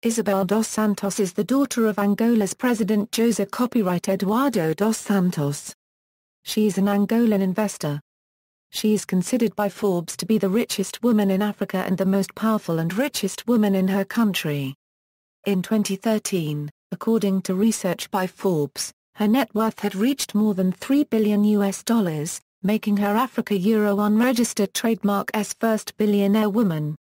Isabel dos Santos is the daughter of Angola's President José copyright Eduardo dos Santos. She is an Angolan investor. She is considered by Forbes to be the richest woman in Africa and the most powerful and richest woman in her country. In 2013, according to research by Forbes, her net worth had reached more than $3 billion, making her Africa-Euro unregistered trademark's first billionaire woman.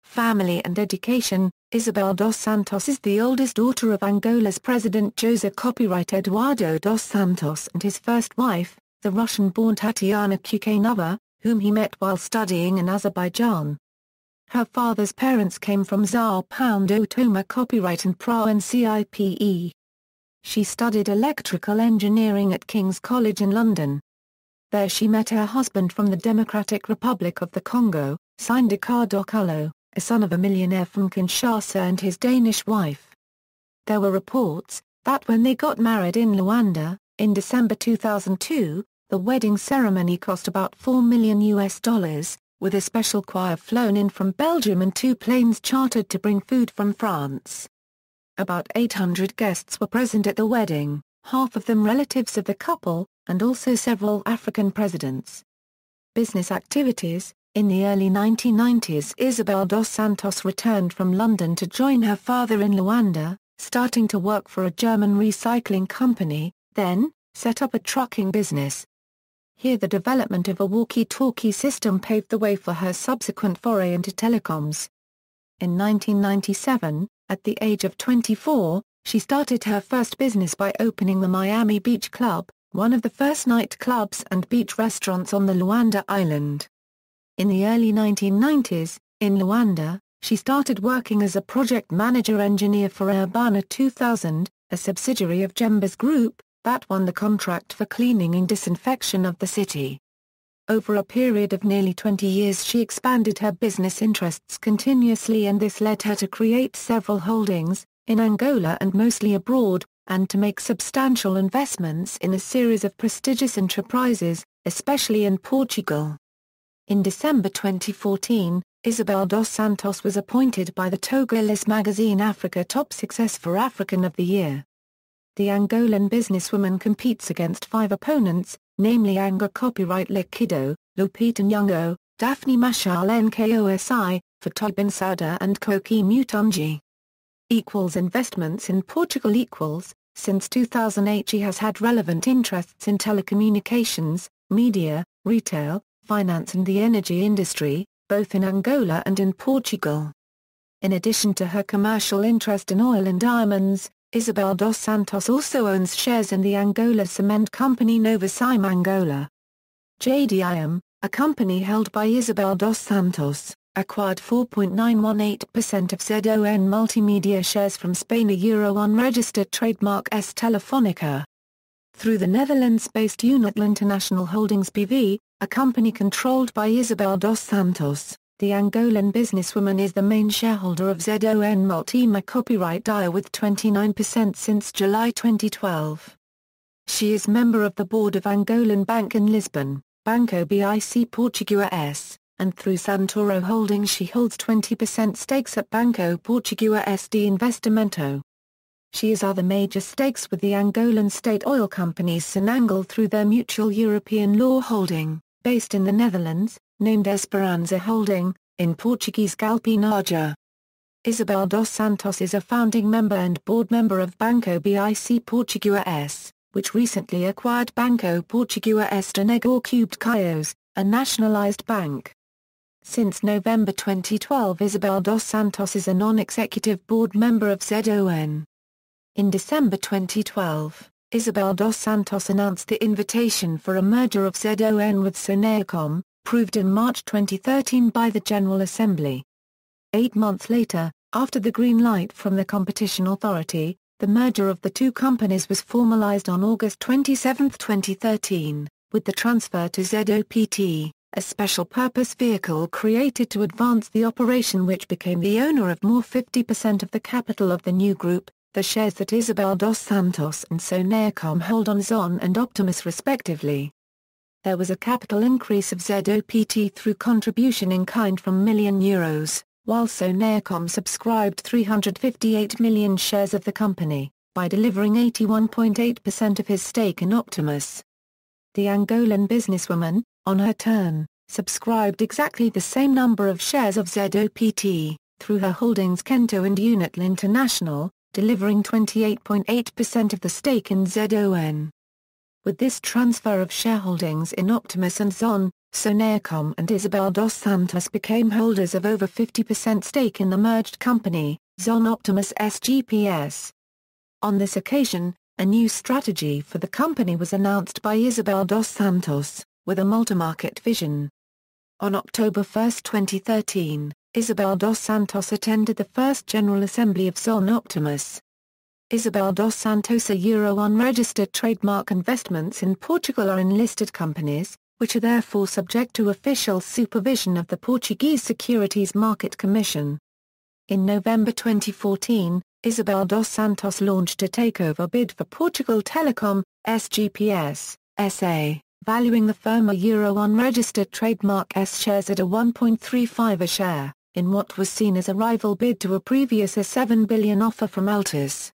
Family and education. Isabel dos Santos is the oldest daughter of Angola's President José copyright Eduardo dos Santos and his first wife, the Russian-born Tatiana Kukanova, whom he met while studying in Azerbaijan. Her father's parents came from Sao Paulo Toma copyright and Pra NCIPE. She studied electrical engineering at King's College in London. There she met her husband from the Democratic Republic of the Congo, Sindika Dokulo, a son of a millionaire from Kinshasa, and his Danish wife. There were reports that when they got married in Luanda, in December 2002, the wedding ceremony cost about $4 million, with a special choir flown in from Belgium and 2 planes chartered to bring food from France. About 800 guests were present at the wedding, half of them relatives of the couple, and also several African presidents. Business activities. In the early 1990s, Isabel dos Santos returned from London to join her father in Luanda, starting to work for a German recycling company, then set up a trucking business. Here the development of a walkie-talkie system paved the way for her subsequent foray into telecoms. In 1997, at the age of 24, she started her first business by opening the Miami Beach Club, one of the first nightclubs and beach restaurants on the Luanda island. In the early 1990s, in Luanda, she started working as a project manager engineer for Urbana 2000, a subsidiary of Jembas Group, that won the contract for cleaning and disinfection of the city. Over a period of nearly 20 years she expanded her business interests continuously, and this led her to create several holdings, in Angola and mostly abroad, and to make substantial investments in a series of prestigious enterprises, especially in Portugal. In December 2014, Isabel dos Santos was appointed by the Togolese magazine Africa Top Success for African of the Year. The Angolan businesswoman competes against 5 opponents, namely Anga Copyright Liquido, Lupita Nyong'o, Daphne Machel Nkosi, Fatou Bensouda and Koki Mutunji. Investments in Portugal. Since 2008 she has had relevant interests in telecommunications, media, retail, finance and the energy industry, both in Angola and in Portugal. In addition to her commercial interest in oil and diamonds, Isabel dos Santos also owns shares in the Angola cement company Novacyme Angola. JDIM, a company held by Isabel dos Santos, acquired 4.918% of ZON Multimedia shares from Spain, a Euro unregistered trademark S Telefonica. Through the Netherlands-based Unitel International Holdings BV, a company controlled by Isabel dos Santos, the Angolan businesswoman is the main shareholder of ZON Multima Copyright DIA with 29% since July 2012. She is member of the board of Angolan Bank in Lisbon, Banco BIC Português, and through Santoro Holdings she holds 20% stakes at Banco Português de Investimento. She has other major stakes with the Angolan state oil companies Sonangol through their mutual European law holding, based in the Netherlands, named Esperança Holding, in Portuguese Galpinaja. Isabel dos Santos is a founding member and board member of Banco BIC Português, which recently acquired Banco Português de Negócios Caios, a nationalized bank. Since November 2012 Isabel dos Santos is a non-executive board member of ZON. In December 2012, Isabel dos Santos announced the invitation for a merger of ZON with Sonaecom, approved in March 2013 by the General Assembly. 8 months later, after the green light from the Competition Authority, the merger of the two companies was formalized on August 27, 2013, with the transfer to ZOPT, a special-purpose vehicle created to advance the operation, which became the owner of more 50% of the capital of the new group, the shares that Isabel dos Santos and Sonaecom hold on ZON and Optimus respectively. There was a capital increase of ZOPT through contribution in kind from €1 million, while Sonaecom subscribed 358 million shares of the company, by delivering 81.8% of his stake in Optimus. The Angolan businesswoman, on her turn, subscribed exactly the same number of shares of ZOPT, through her holdings Kento and Unitl International, delivering 28.8% of the stake in ZON. With this transfer of shareholdings in Optimus and ZON, Sonaecom and Isabel dos Santos became holders of over 50% stake in the merged company, ZON Optimus SGPS. On this occasion, a new strategy for the company was announced by Isabel dos Santos, with a multi-market vision. On October 1, 2013, Isabel dos Santos attended the first General Assembly of ZON Optimus. Isabel dos Santos unregistered trademark investments in Portugal are in listed companies, which are therefore subject to official supervision of the Portuguese Securities Market Commission. In November 2014, Isabel dos Santos launched a takeover bid for Portugal Telecom, SGPS, SA, valuing the firm unregistered trademark S shares at a 1.35 a share, in what was seen as a rival bid to a previous $7 billion offer from Altus.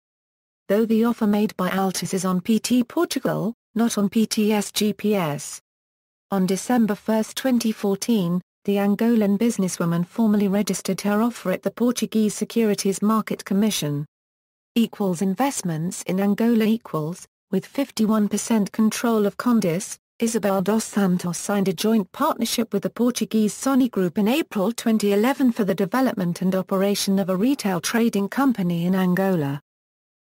Though the offer made by Altus is on PT Portugal, not on PT SGPS. On December 1, 2014, the Angolan businesswoman formally registered her offer at the Portuguese Securities Market Commission. Investments in Angola with 51% control of Condis, Isabel dos Santos signed a joint partnership with the Portuguese Sony Group in April 2011 for the development and operation of a retail trading company in Angola.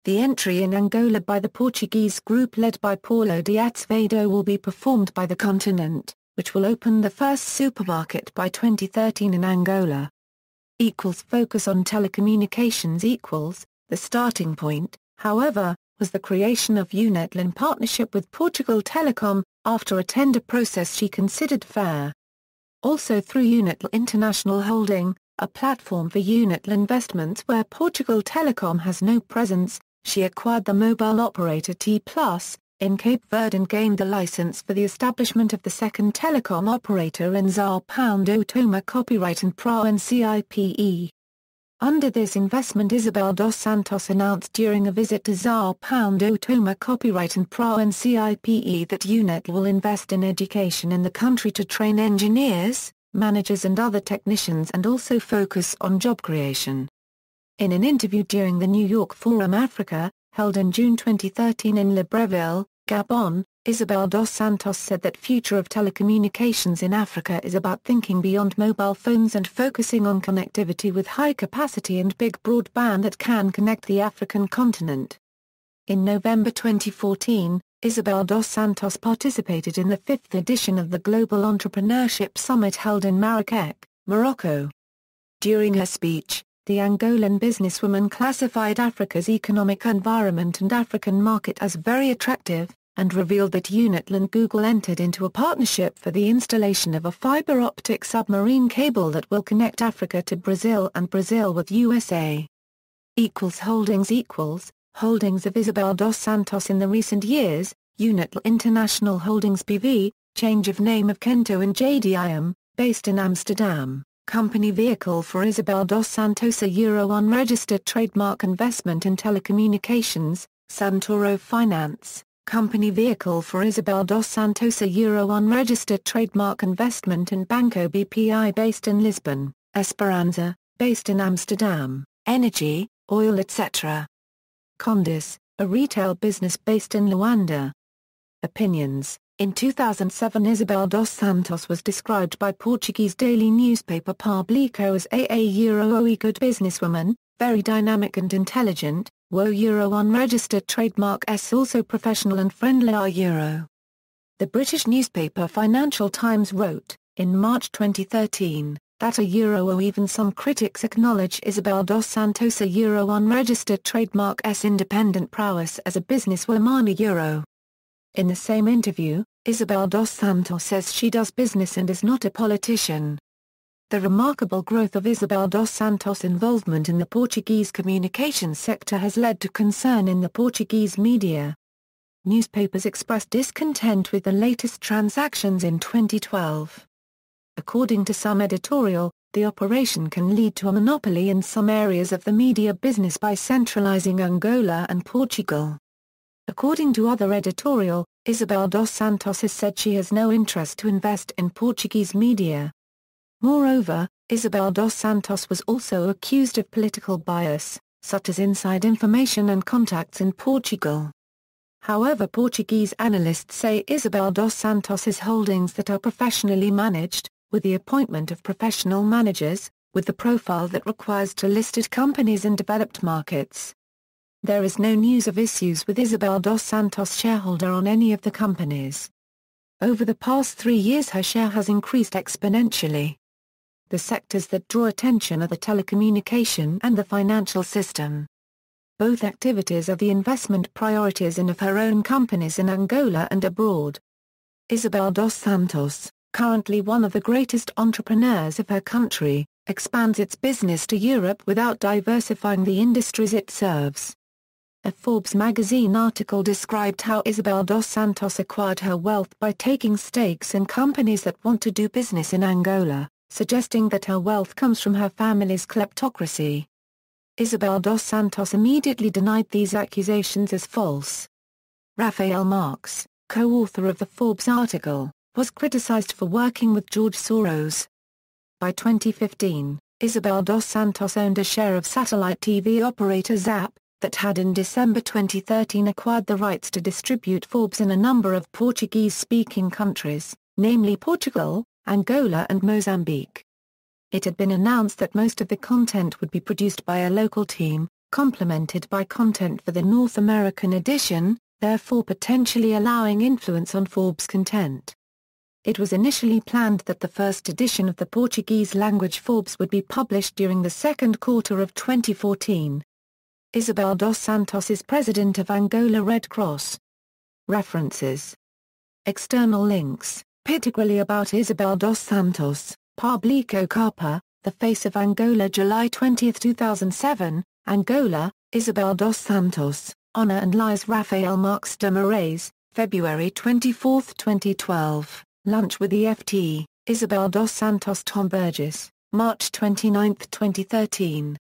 The entry in Angola by the Portuguese group led by Paulo de Azevedo will be performed by the continent, which will open the first supermarket by 2013 in Angola. Focus on telecommunications the starting point, however, was the creation of Unitl in partnership with Portugal Telecom, after a tender process she considered fair. Also through Unitl International Holding, a platform for Unitl investments where Portugal Telecom has no presence, she acquired the mobile operator T+, in Cape Verde and gained the license for the establishment of the second telecom operator in Sao Paulo Toma copyright and PRA and CIPE. Under this investment Isabel dos Santos announced during a visit to Sao Paulo Toma copyright and PRA and CIPE that Unitl will invest in education in the country to train engineers, managers and other technicians and also focus on job creation. In an interview during the New York Forum Africa, held in June 2013 in Libreville, Gabon, Isabel dos Santos said that future of telecommunications in Africa is about thinking beyond mobile phones and focusing on connectivity with high capacity and big broadband that can connect the African continent. In November 2014, Isabel dos Santos participated in the 5th edition of the Global Entrepreneurship Summit held in Marrakech, Morocco. During her speech, the Angolan businesswoman classified Africa's economic environment and African market as very attractive, and revealed that Unitl and Google entered into a partnership for the installation of a fiber optic submarine cable that will connect Africa to Brazil and Brazil with USA. Holdings of Isabel dos Santos in the recent years, Unitl International Holdings BV, change of name of Kento and JDIM, based in Amsterdam. Company vehicle for Isabel dos Santos unregistered trademark investment in telecommunications, Santoro Finance. Company vehicle for Isabel dos Santos unregistered trademark investment in Banco BPI based in Lisbon, Esperanza, based in Amsterdam, Energy, Oil etc. Condis, a retail business based in Luanda. Opinions. In 2007 Isabel dos Santos was described by Portuguese daily newspaper Público as a good businesswoman, very dynamic and intelligent, unregistered trademark S also professional and friendly Euro. The British newspaper Financial Times wrote, in March 2013, that even some critics acknowledge Isabel dos Santos unregistered trademark S independent prowess as a businesswoman Euro. In the same interview, Isabel dos Santos says she does business and is not a politician. The remarkable growth of Isabel dos Santos' involvement in the Portuguese communications sector has led to concern in the Portuguese media. Newspapers expressed discontent with the latest transactions in 2012. According to some editorial, the operation can lead to a monopoly in some areas of the media business by centralizing Angola and Portugal. According to other editorial, Isabel dos Santos has said she has no interest to invest in Portuguese media. Moreover, Isabel dos Santos was also accused of political bias, such as inside information and contacts in Portugal. However, Portuguese analysts say Isabel dos Santos has holdings that are professionally managed, with the appointment of professional managers, with the profile that requires to listed companies in developed markets. There is no news of issues with Isabel dos Santos' shareholder on any of the companies. Over the past 3 years her share has increased exponentially. The sectors that draw attention are the telecommunication and the financial system. Both activities are the investment priorities in of her own companies in Angola and abroad. Isabel dos Santos, currently one of the greatest entrepreneurs of her country, expands its business to Europe without diversifying the industries it serves. A Forbes magazine article described how Isabel dos Santos acquired her wealth by taking stakes in companies that want to do business in Angola, suggesting that her wealth comes from her family's kleptocracy. Isabel dos Santos immediately denied these accusations as false. Rafael Marx, co-author of the Forbes article, was criticized for working with George Soros. By 2015, Isabel dos Santos owned a share of satellite TV operator Zap, that had in December 2013 acquired the rights to distribute Forbes in a number of Portuguese-speaking countries, namely Portugal, Angola and Mozambique. It had been announced that most of the content would be produced by a local team, complemented by content for the North American edition, therefore potentially allowing influence on Forbes content. It was initially planned that the first edition of the Portuguese-language Forbes would be published during the second quarter of 2014. Isabel dos Santos is president of Angola Red Cross. References. External links. Particularly about Isabel dos Santos, Público Capa, The Face of Angola July 20, 2007, Angola, Isabel dos Santos, Honor and Lies Rafael Marx de Moraes, February 24, 2012, Lunch with the FT, Isabel dos Santos Tom Burgess, March 29, 2013.